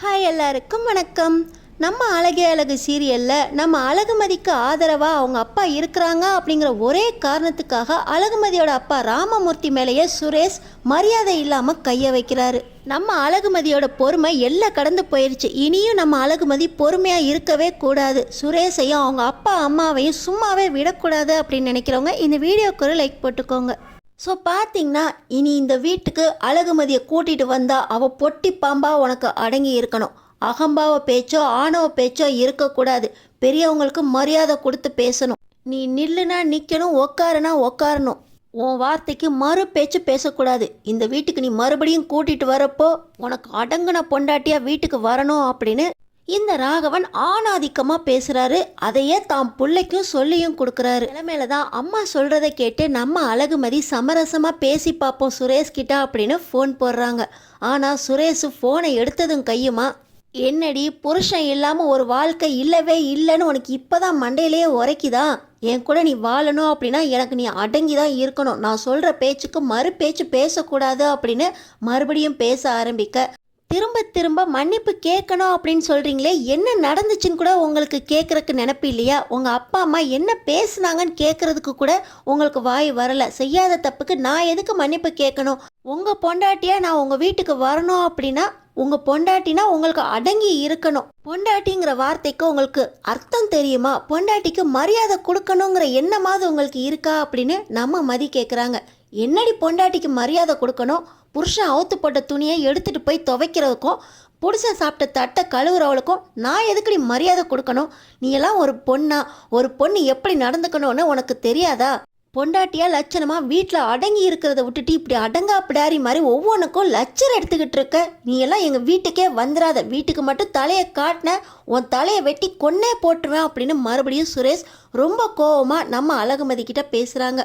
Hi எல்லாருக்கும் வணக்கம். நம்ம அழகே அழகு சீரியலில் நம்ம அழகுமதிக்கு ஆதரவாக அவங்க அப்பா இருக்கிறாங்க அப்படிங்கிற ஒரே காரணத்துக்காக அழகுமதியோட அப்பா ராமமூர்த்தி மேலேயே சுரேஷ் மரியாதை இல்லாமல் கையை வைக்கிறாரு. நம்ம அழகுமதியோட பொறுமை எல்லாம் கடந்து போயிடுச்சு. இனியும் நம்ம அழகுமதி பொறுமையாக இருக்கவே கூடாது. சுரேஷையும் அவங்க அப்பா அம்மாவையும் சும்மாவே விடக்கூடாது அப்படின்னு நினைக்கிறவங்க இந்த வீடியோக்கு ஒரு லைக் போட்டுக்கோங்க. ஸோ பார்த்தீங்கன்னா இனி இந்த வீட்டுக்கு அழகுமதியை கூட்டிகிட்டு வந்தால் அவள் பொட்டி பாம்பா உனக்கு அடங்கி இருக்கணும். அகம்பாவ பேச்சோ ஆணவ பேச்சோ இருக்கக்கூடாது. பெரியவங்களுக்கு மரியாதை கொடுத்து பேசணும். நீ நில்லுனா நிற்கணும், உக்காருனா உக்காரணும். உன் வார்த்தைக்கு மறு பேச்சு பேசக்கூடாது. இந்த வீட்டுக்கு நீ மறுபடியும் கூட்டிகிட்டு வரப்போ உனக்கு அடங்குன பொண்டாட்டியாக வீட்டுக்கு வரணும் அப்படின்னு இந்த ராகவன் ஆணாதிக்கமாக பேசுகிறாரு. அதையே தாம் பிள்ளைக்கும் சொல்லியும் கொடுக்குறாரு. நிலைமையில தான் அம்மா சொல்கிறத கேட்டு நம்ம அழகுமதி சமரசமாக பேசி பார்ப்போம் சுரேஷ் கிட்ட அப்படின்னு ஃபோன் போடுறாங்க. ஆனால் சுரேஷ் ஃபோனை எடுத்ததும் கையுமா, என்னடி புருஷன் இல்லாமல் ஒரு வாழ்க்கை இல்லவே இல்லைன்னு உனக்கு இப்போ தான் மண்டையிலேயே உரைக்குதா? என் கூட நீ வாழணும் அப்படின்னா எனக்கு நீ அடங்கி தான் இருக்கணும். நான் சொல்கிற பேச்சுக்கு மறு பேச்சு பேசக்கூடாது அப்படின்னு மறுபடியும் பேச ஆரம்பிக்க, திரும்ப திரும்ப மன்னிப்பு கேட்கணும் அப்படின்னு சொல்கிறீங்களே, என்ன நடந்துச்சுன்னு கூட உங்களுக்கு கேட்குறக்கு நினப்பு இல்லையா? உங்கள் அப்பா அம்மா என்ன பேசுனாங்கன்னு கேட்குறதுக்கு கூட உங்களுக்கு வாய் வரலை. செய்யாத தப்புக்கு நான் எதுக்கு மன்னிப்பு கேட்கணும்? உங்கள் பொண்டாட்டியாக நான் உங்கள் வீட்டுக்கு வரணும் அப்படின்னா உங்கள் பொண்டாட்டினா உங்களுக்கு அடங்கி இருக்கணும். பொண்டாட்டிங்கிற வார்த்தைக்கு உங்களுக்கு அர்த்தம் தெரியுமா? பொண்டாட்டிக்கு மரியாதை கொடுக்கணுங்கிற எண்ணமாவது உங்களுக்கு இருக்கா அப்படின்னு நம்ம மதி கேட்குறாங்க. என்னடி பொண்டாட்டிக்கு மரியாதை கொடுக்கணும்? புருஷன் அவுத்து போட்ட துணியை எடுத்துகிட்டு போய் துவைக்கிறதுக்கும் புருஷன் சாப்பிட்ட தட்டை கழுவுறவளுக்கும் நான் எதுக்கடி மரியாதை கொடுக்கணும்? நீ எல்லாம் ஒரு பொண்ணா? ஒரு பொண்ணு எப்படி நடந்துக்கணும்னு உனக்கு தெரியாதா? பொண்டாட்டியா லட்சணமாக வீட்டில் அடங்கி இருக்கிறத விட்டுட்டு இப்படி அடங்கா பிடாரி மாதிரி ஒவ்வொன்றுக்கும் லட்சம் எடுத்துக்கிட்டு இருக்க. நீ எல்லாம் எங்கள் வீட்டுக்கே வந்துடாத. வீட்டுக்கு மட்டும் தலையை காட்டின உன் தலையை வெட்டி கொன்னே போட்டுருவேன் அப்படின்னு மறுபடியும் சுரேஷ் ரொம்ப கோவமாக நம்ம அழகுமதி கிட்ட பேசுகிறாங்க.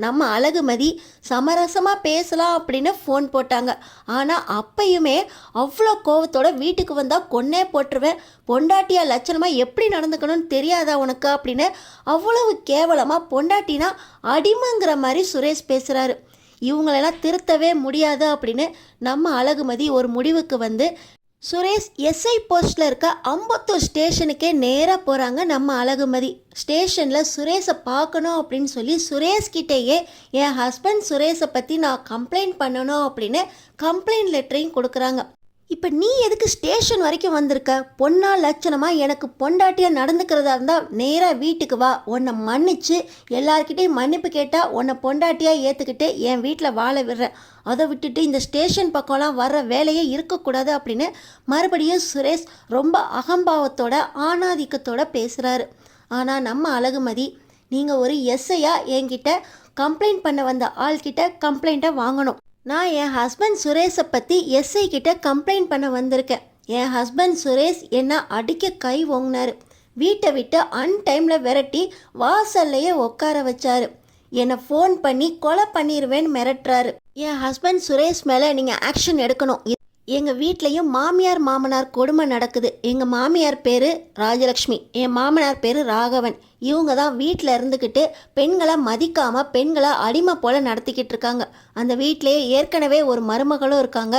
நம்ம அழகுமதி சமரசமாக பேசலாம் அப்படின்னு ஃபோன் போட்டாங்க. ஆனால் அப்பயுமே அவ்வளோ கோவத்தோட வீட்டுக்கு வந்தால் கொன்னே போட்டுருவேன், பொண்டாட்டியா லட்சணமாக எப்படி நடந்துக்கணும்னு தெரியாதா உனக்கு அப்படின்னு அவ்வளவு கேவலமாக பொண்டாட்டினா அடிமைங்கிற மாதிரி சுரேஷ் பேசுகிறாரு. இவங்களெல்லாம் திருத்தவே முடியாது அப்படின்னு நம்ம அழகுமதி ஒரு முடிவுக்கு வந்து சுரேஷ் எஸ்ஐ போஸ்ட்டில் இருக்க அம்பத்தூர் ஸ்டேஷனுக்கே நேராக போகிறாங்க. நம்ம அழகுமதி ஸ்டேஷனில் சுரேஷை பார்க்கணும் அப்படின்னு சொல்லி சுரேஷ்கிட்டேயே என் ஹஸ்பண்ட் சுரேஷை பற்றி நான் கம்ப்ளைண்ட் பண்ணணும் அப்படின்னு கம்ப்ளைண்ட் லெட்டரையும் கொடுக்குறாங்க. இப்போ நீ எதுக்கு ஸ்டேஷன் வரைக்கும் வந்திருக்க? பொண்ணா லட்சணமாக எனக்கு பொண்டாட்டியாக நடந்துக்கிறதா இருந்தால் நேராக வீட்டுக்கு வா. உன்னை மன்னிச்சு எல்லார்கிட்டையும் மன்னிப்பு கேட்டால் உன்னை பொண்டாட்டியாக ஏற்றுக்கிட்டு என் வீட்டில் வாழ விடுறேன். அதை விட்டுட்டு இந்த ஸ்டேஷன் பக்கம்லாம் வர்ற வேலையே இருக்கக்கூடாது அப்படின்னு மறுபடியும் சுரேஷ் ரொம்ப அகம்பாவத்தோட ஆணாதிக்கத்தோட பேசுகிறாரு. ஆனால் நம்ம அழகுமதி, நீங்கள் ஒரு எஸ்ஐயாக என்கிட்ட கம்ப்ளைண்ட் பண்ண வந்த ஆள்கிட்ட கம்ப்ளைண்ட்டை வாங்கணும். நான் என் ஹஸ்பண்ட் சுரேஷை பற்றி எஸ்ஐ கிட்ட கம்ப்ளைண்ட் பண்ண வந்திருக்கேன். என் ஹஸ்பண்ட் சுரேஷ் என்ன அடிக்க கை ஓங்கினார். வீட்டை விட்டு அன்டைமில் விரட்டி வாசல்லையே உட்கார வச்சாரு. என்னை ஃபோன் பண்ணி கொலை பண்ணிடுவேன்னு மிரட்டுறாரு. என் ஹஸ்பண்ட் சுரேஷ் மேலே நீங்கள் ஆக்ஷன் எடுக்கணும். எங்கள் வீட்லேயும் மாமியார் மாமனார் கொடுமை நடக்குது. எங்கள் மாமியார் பேர் ராஜலக்ஷ்மி, என் மாமனார் பேர் ராகவன். இவங்க தான் வீட்டில் இருந்துக்கிட்டு பெண்களை மதிக்காமல் பெண்களை அடிமை போல் நடத்திக்கிட்டு இருக்காங்க. அந்த வீட்டிலேயே ஏற்கனவே ஒரு மருமகளும் இருக்காங்க,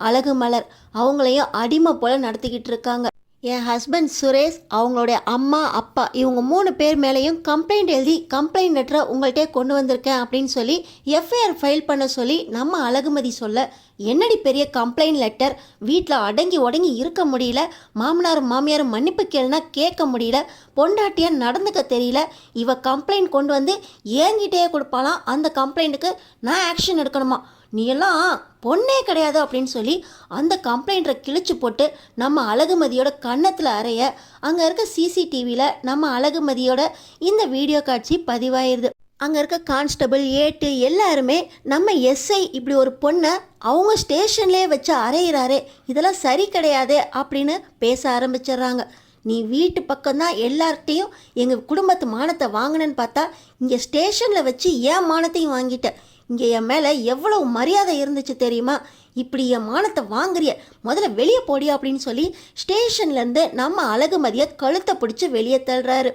அழகு மலர். அவங்களையும் அடிமை போல் நடத்திக்கிட்டு இருக்காங்க. என் ஹஸ்பண்ட் சுரேஷ், அவங்களுடைய அம்மா அப்பா இவங்க 3 பேர் மேலேயும் கம்ப்ளைண்ட் எழுதி கம்ப்ளைண்ட் லெட்டரை உங்கள்கிட்ட கொண்டு வந்திருக்கேன் அப்படின்னு சொல்லி எஃப்ஐஆர் ஃபைல் பண்ண சொல்லி நம்ம அழகுமதி சொல்ல, என்னடி பெரிய கம்ப்ளைண்ட் லெட்டர்? வீட்டில் அடங்கி உடங்கி இருக்க முடியல, மாமனாரும் மாமியாரும் மன்னிப்பு கேளுனா கேட்க முடியல, பொண்டாட்டியாக நடந்துக்க தெரியல, இவ கம்ப்ளைண்ட் கொண்டு வந்து ஏங்கிட்டே கொடுப்பாலாம். அந்த கம்ப்ளைண்ட்டுக்கு நான் ஆக்ஷன் எடுக்கணுமா? நீ எல்லாம் பொண்ணே கிடையாது அப்படின்னு சொல்லி அந்த கம்ப்ளைண்ட்டை கிழிச்சு போட்டு நம்ம அழகுமதியோட கன்னத்தில் அறைய அங்கே இருக்க சிசிடிவியில் நம்ம அழகுமதியோட இந்த வீடியோ காட்சி பதிவாயிருது. அங்கே இருக்க கான்ஸ்டபிள் ஏட்டு எல்லாருமே நம்ம எஸ்ஐ இப்படி ஒரு பொண்ணை அவங்க ஸ்டேஷன்லேயே வச்சு அறையிறாரே, இதெல்லாம் சரி கிடையாது அப்படின்னு பேச ஆரம்பிச்சிடுறாங்க. நீ வீட்டு பக்கம்தான் எல்லார்கிட்டையும் எங்கள் குடும்பத்து மானத்தை வாங்கினேன்னு பார்த்தா இங்கே ஸ்டேஷனில் வச்சு ஏன் மானத்தையும் வாங்கிட்ட. இங்கே என் மேலே எவ்வளவு மரியாதை இருந்துச்சு தெரியுமா? இப்படி என் மானத்தை வாங்குறிய, முதல்ல வெளியே போடியா அப்படின்னு சொல்லி ஸ்டேஷன்லேருந்து நம்ம அழகுமதியை கழுத்தை பிடிச்சி வெளியே தள்ளுறாரு.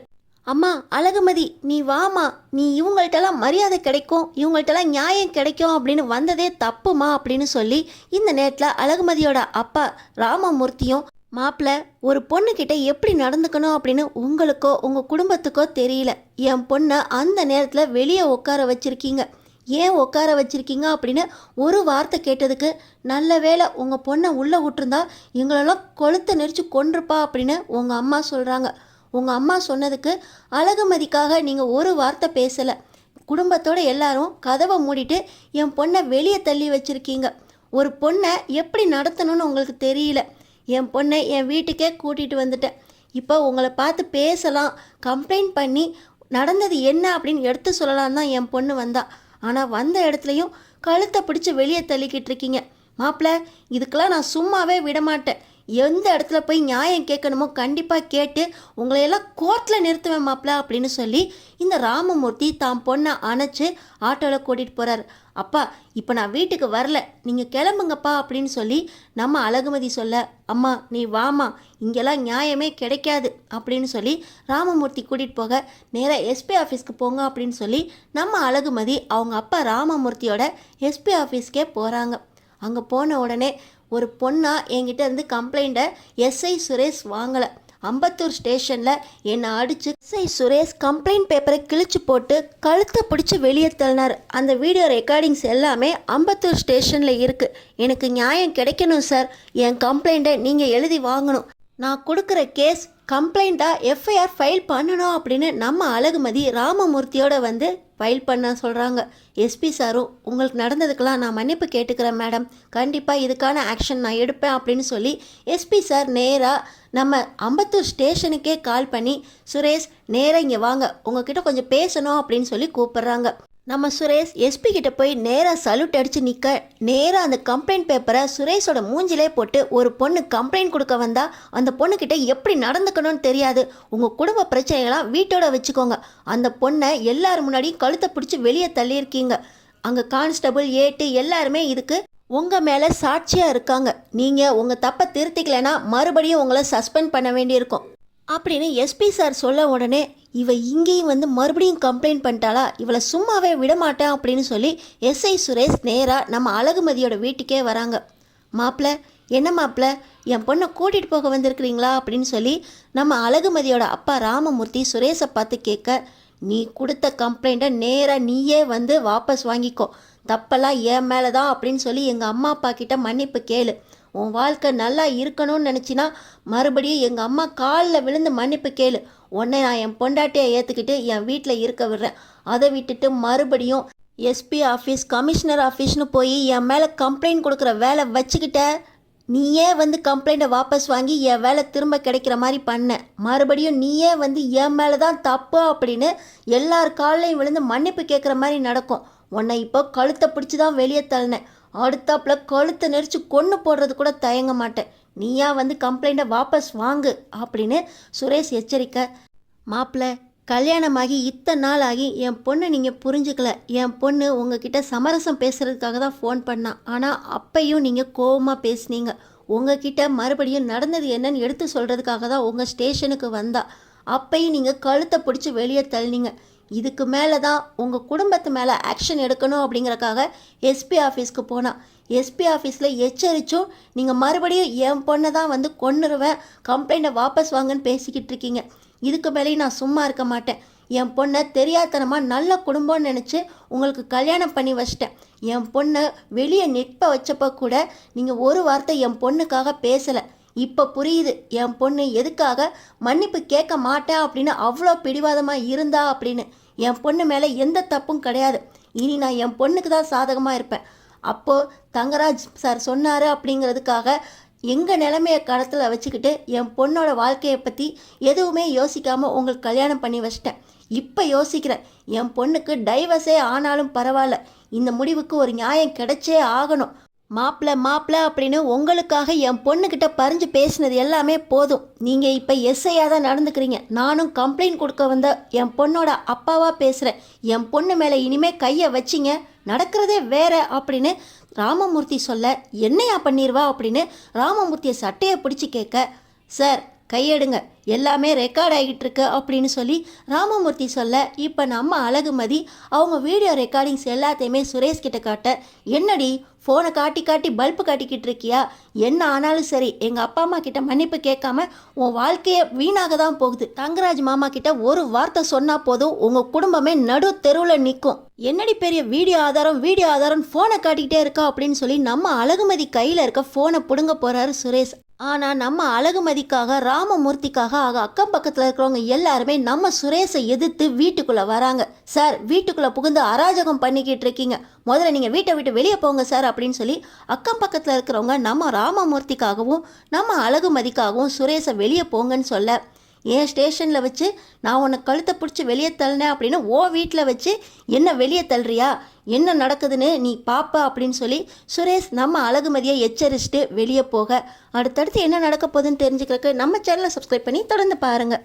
அம்மா அழகுமதி, நீ வாமா, நீ இவங்கள்ட்டெல்லாம் மரியாதை கிடைக்கும், இவங்கள்ட்டெல்லாம் நியாயம் கிடைக்கும் அப்படின்னு வந்ததே தப்புமா அப்படின்னு சொல்லி இந்த நேரத்தில் அழகுமதியோட அப்பா ராமமூர்த்தியும் மாப்பிள்ள, ஒரு பொண்ணுக்கிட்ட எப்படி நடந்துக்கணும் அப்படின்னு உங்களுக்கோ உங்கள் குடும்பத்துக்கோ தெரியல. என் பொண்ணை அந்த நேரத்தில் வெளியே உட்கார வச்சுருக்கீங்க. ஏன் உட்கார வச்சுருக்கீங்க அப்படின்னு ஒரு வார்த்தை கேட்டதுக்கு, நல்ல வேளை உங்கள் பொண்ணை உள்ளே விட்டுருந்தா எங்களெல்லாம் கொளுத்த நெரிச்சு கொன்றுப்பா அப்படின்னு உங்கள் அம்மா சொல்கிறாங்க. உங்கள் அம்மா சொன்னதுக்கு அழகுமதிக்காக நீங்கள் ஒரு வார்த்தை பேசலை. குடும்பத்தோடு எல்லாரும் கதவை மூடிட்டு என் பொண்ணை வெளியே தள்ளி வச்சுருக்கீங்க. ஒரு பொண்ணை எப்படி நடத்தணும்னு உங்களுக்கு தெரியல. என் பொண்ணை என் வீட்டுக்கே கூட்டிகிட்டு வந்துட்டேன். இப்போ உங்களை பார்த்து பேசலாம், கம்ப்ளைண்ட் பண்ணி நடந்தது என்ன அப்படின்னு எடுத்து சொல்லலாம் தான் என் பொண்ணு வந்தா. ஆனால் வந்த இடத்துலையும் கழுத்தை பிடிச்சி வெளியே தள்ளிக்கிட்டு இருக்கீங்க. மாப்பிள்ள, இதுக்கெல்லாம் நான் சும்மாவே விடமாட்டேன். எந்த இடத்துல போய் நியாயம் கேட்கணுமோ கண்டிப்பாக கேட்டு உங்களையெல்லாம் கோர்ட்டில் நிறுத்துவேன் மாப்பிள்ள அப்படின்னு சொல்லி இந்த ராமமூர்த்தி தான் பொண்ணை அணைச்சி ஆட்டோவில் கூட்டிகிட்டு போகிறார். அப்பா, இப்போ நான் வீட்டுக்கு வரல, நீங்கள் கிளம்புங்கப்பா அப்படின்னு சொல்லி நம்ம அழகுமதி சொல்ல, அம்மா நீ வாமா, இங்கெல்லாம் நியாயமே கிடைக்காது அப்படின்னு சொல்லி ராமமூர்த்தி கூட்டிகிட்டு போக, நேராக எஸ்பி ஆஃபீஸ்க்கு போங்க அப்படின்னு சொல்லி நம்ம அழகுமதி அவங்க அப்பா ராமமூர்த்தியோட எஸ்பி ஆஃபீஸ்க்கே போகிறாங்க. அங்கே போன உடனே ஒரு பொண்ணா என்கிட்ட இருந்து கம்ப்ளைண்ட்டை எஸ்ஐ சுரேஷ் வாங்கலை. அம்பத்தூர் ஸ்டேஷனில் என்னை அடித்து எஸ்ஐ சுரேஷ் கம்ப்ளைண்ட் பேப்பரை கிழிச்சு போட்டு கழுத்தை பிடிச்சி வெளியே தள்ளினார். அந்த வீடியோ ரெக்கார்டிங்ஸ் எல்லாமே அம்பத்தூர் ஸ்டேஷனில் இருக்குது. எனக்கு நியாயம் கிடைக்கணும் சார். என் கம்ப்ளைண்ட்டை நீங்கள் எழுதி வாங்கணும். நான் கொடுக்குற கேஸ் கம்ப்ளைண்ட்டாக எஃப்ஐஆர் ஃபைல் பண்ணணும் அப்படின்னு நம்ம அழகுமதி ராமமூர்த்தியோட வந்து ஃபைல் பண்ண சொல்கிறாங்க. எஸ்பி சாரும், உங்களுக்கு நடந்ததுக்கெல்லாம் நான் மன்னிப்பு கேட்டுக்கிறேன் மேடம், கண்டிப்பாக இதுக்கான ஆக்ஷன் நான் எடுப்பேன் அப்படின்னு சொல்லி எஸ்பி சார் நேராக நம்ம அம்பத்தூர் ஸ்டேஷனுக்கே கால் பண்ணி, சுரேஷ் நேராக இங்கே வாங்க, உங்ககிட்ட கொஞ்சம் பேசணும் அப்படின்னு சொல்லி கூப்பிட்றாங்க. நம்ம சுரேஷ் எஸ்பி கிட்ட போய் நேராக சல்யூட் அடித்து நிற்க, நேராக அந்த கம்ப்ளைண்ட் பேப்பரை சுரேஷோட மூஞ்சிலே போட்டு, ஒரு பொண்ணு கம்ப்ளைண்ட் கொடுக்க வந்தால் அந்த பொண்ணுக்கிட்ட எப்படி நடந்துக்கணும்னு தெரியாது, உங்கள் குடும்ப பிரச்சனைகளாம் வீட்டோட வச்சுக்கோங்க, அந்த பொண்ணை எல்லாரும் முன்னாடியும் கழுத்தை பிடிச்சி வெளியே தள்ளியிருக்கீங்க, அங்கே கான்ஸ்டபுள் ஏட்டு எல்லாருமே இதுக்கு உங்கள் மேலே சாட்சியாக இருக்காங்க, நீங்கள் உங்கள் தப்பை திருத்திக்கலைன்னா மறுபடியும் உங்களை சஸ்பெண்ட் பண்ண வேண்டியிருக்கும் அப்படின்னு எஸ்பி சார் சொல்ல உடனே, இவ இங்கேயும் வந்து மறுபடியும் கம்ப்ளைண்ட் பண்ணிட்டாளா, இவளை சும்மாவே விடமாட்டேன் அப்படின்னு சொல்லி எஸ்ஐ சுரேஷ் நேராக நம்ம அழகுமதியோட வீட்டுக்கே வராங்க. மாப்பிள்ள, என்ன மாப்பிள்ள, என் பொண்ணை கூட்டிகிட்டு போக வந்திருக்கிறீங்களா அப்படின்னு சொல்லி நம்ம அழகுமதியோட அப்பா ராமமூர்த்தி சுரேஷை பார்த்து கேட்க, நீ கொடுத்த கம்ப்ளைண்ட்டை நேராக நீயே வந்து வாபஸ் வாங்கிக்கோ, தப்பெல்லாம் என் மேலே தான் அப்படின்னு சொல்லி எங்கள் அம்மா அப்பா கிட்ட மன்னிப்பு கேளு, உன் வாழ்க்கை நல்லா இருக்கணும்னு நினச்சினா மறுபடியும் எங்கள் அம்மா காலில் விழுந்து மன்னிப்பு கேளு, உன்னை நான் என் பொண்டாட்டியை ஏற்றுக்கிட்டு என் வீட்டில் இருக்க விடுறேன், அதை விட்டுட்டு மறுபடியும் எஸ்பி ஆஃபீஸ் கமிஷனர் ஆஃபீஸ்னு போய் என் மேலே கம்ப்ளைண்ட் கொடுக்குற வேலை வச்சுக்கிட்ட, நீயே வந்து கம்ப்ளைண்ட்டை வாபஸ் வாங்கி என் வேலை திரும்ப கிடைக்கிற மாதிரி பண்ண, மறுபடியும் நீயே வந்து என் மேலே தான் தப்பு அப்படின்னு எல்லார் காலையும் விழுந்து மன்னிப்பு கேட்குற மாதிரி நடக்கும், உன்னை இப்போ கழுத்தை பிடிச்சி தான் வெளியே தள்ளினேன், அடுத்தாப்புல கழுத்தை நெரிச்சு கொன்று போடுறது கூட தயங்க மாட்டேன், நீயா வந்து கம்ப்ளைண்ட்டை வாபஸ் வாங்கு அப்படின்னு சுரேஷ் எச்சரிக்கை. மாப்பிள்ள, கல்யாணமாகி இத்தனை நாள் ஆகி என் பொண்ணை நீங்கள் புரிஞ்சுக்கல, என் பொண்ணு உங்ககிட்ட சமரசம் பேசுகிறதுக்காக தான் ஃபோன் பண்ணான், ஆனால் அப்பையும் நீங்கள் கோவமாக பேசுனீங்க, உங்ககிட்ட மறுபடியும் நடந்தது என்னன்னு எடுத்து சொல்கிறதுக்காக தான் உங்கள் ஸ்டேஷனுக்கு வந்தா, அப்பையும் நீங்கள் கழுத்தை பிடிச்சி வெளியே தள்ளினீங்க, இதுக்கு மேலே தான் உங்கள் குடும்பத்து மேலே ஆக்ஷன் எடுக்கணும் அப்படிங்கிறக்காக எஸ்பி ஆஃபீஸ்க்கு போனான், எஸ்பி ஆஃபீஸில் எச்சரித்தும் நீங்கள் மறுபடியும் என் பொண்ணை தான் வந்து கொன்னுருவேன், கம்ப்ளைண்ட்டை வாபஸ் வாங்கன்னு பேசிக்கிட்டு இருக்கீங்க, இதுக்கு மேலேயும் நான் சும்மா இருக்க மாட்டேன், என் பொண்ணை தெரியாதனமாக நல்ல குடும்பம்னு நினச்சி உங்களுக்கு கல்யாணம் பண்ணி வச்சிட்டேன், என் பொண்ணை வெளியே நிற்ப வச்சப்போ கூட நீங்கள் ஒரு வார்த்தை என் பொண்ணுக்காக பேசலை, இப்போ புரியுது என் பொண்ணு எதுக்காக மன்னிப்பு கேட்க மாட்டேன் அப்படின்னு அவ்வளோ பிடிவாதமாக இருந்தா அப்படின்னு, என் பொண்ணு மேலே எந்த தப்பும் கிடையாது, இனி நான் என் பொண்ணுக்கு தான் சாதகமாக இருப்பேன், அப்போது தங்கராஜ் சார் சொன்னார் அப்படிங்கிறதுக்காக எங்கள் நிலைமையை கடத்தில் வச்சுக்கிட்டு என் பொண்ணோட வாழ்க்கையை பற்றி எதுவுமே யோசிக்காமல் உங்களுக்கு கல்யாணம் பண்ணி வச்சிட்டேன், இப்போ யோசிக்கிறேன் என் பொண்ணுக்கு டைவர்ஸே ஆனாலும் பரவாயில்ல, இந்த முடிவுக்கு ஒரு நியாயம் கிடைச்சே ஆகணும், மாப்பிள்ள அப்படின்னு உங்களுக்காக என் பொண்ணுக்கிட்ட பறிஞ்சு பேசினது எல்லாமே போதும், நீங்கள் இப்போ எஸ்ஐயாக தான் நடந்துக்கிறீங்க, நானும் கம்ப்ளைண்ட் கொடுக்க வந்த என் பொண்ணோட அப்பாவாக பேசுகிறேன், என் பொண்ணு மேலே இனிமேல் கையை வச்சிங்க நடக்கிறதே வேற அப்படின்னு ராமமூர்த்தி சொல்ல, என்னையா பண்ணிடுவா அப்படின்னு ராமமூர்த்தியை சட்டையை பிடிச்சி கேட்க, சார் கையெடுங்க, எல்லாமே ரெக்கார்ட் ஆகிட்டு இருக்கு அப்படின்னு சொல்லி ராமமூர்த்தி சொல்ல, இப்போ நம்ம அழகுமதி அவங்க வீடியோ ரெக்கார்டிங்ஸ் எல்லாத்தையுமே சுரேஷ் கிட்ட காட்ட, என்னடி ஃபோனை காட்டி காட்டி பல்பு காட்டிக்கிட்டு இருக்கியா? என்ன ஆனாலும் சரி, எங்கள் அப்பா அம்மா கிட்ட மன்னிப்பு கேட்காம உன் வாழ்க்கையே வீணாக தான் போகுது. தங்கராஜ் மாமா கிட்ட ஒரு வார்த்தை சொன்னால் போதும், உங்கள் குடும்பமே நடு தெருவில் நிற்கும். என்னடி பெரிய வீடியோ ஆதாரம் ஃபோனை காட்டிக்கிட்டே இருக்கா அப்படின்னு சொல்லி நம்ம அழகுமதி கையில் இருக்க ஃபோனை பிடுங்க போகிறாரு சுரேஷ். ஆனால் நம்ம அழகுமதிக்காக ராமமூர்த்திக்காக அக்கம் பக்கத்தில் இருக்கிறவங்க எல்லாருமே நம்ம சுரேஷை எதிர்த்து வீட்டுக்குள்ளே வராங்க. சார், வீட்டுக்குள்ளே புகுந்து அராஜகம் பண்ணிக்கிட்டு இருக்கீங்க, முதல்ல நீங்கள் வீட்டை விட்டு வெளியே போங்க சார் அப்படின்னு சொல்லி அக்கம் பக்கத்தில் இருக்கிறவங்க நம்ம ராமமூர்த்திக்காகவும் நம்ம அழகுமதிக்காகவும் சுரேஷை வெளியே போங்கன்னு சொல்ல, என் ஸ்டேஷனில் வச்சு நான் உன்னை கழுத்தை பிடிச்சி வெளியே தள்ளினேன் அப்படின்னு ஓ வீட்டில் வச்சு என்ன வெளியே தள்ளுறியா, என்ன நடக்குதுன்னு நீ பாப்ப அப்படின்னு சொல்லி சுரேஷ் நம்ம அழகுமதியை எச்சரிச்சுட்டு வெளியே போக, அடுத்தடுத்து என்ன நடக்க போகுதுன்னு தெரிஞ்சுக்கிறதுக்கு நம்ம சேனலை சப்ஸ்கிரைப் பண்ணி தொடர்ந்து பாருங்கள்.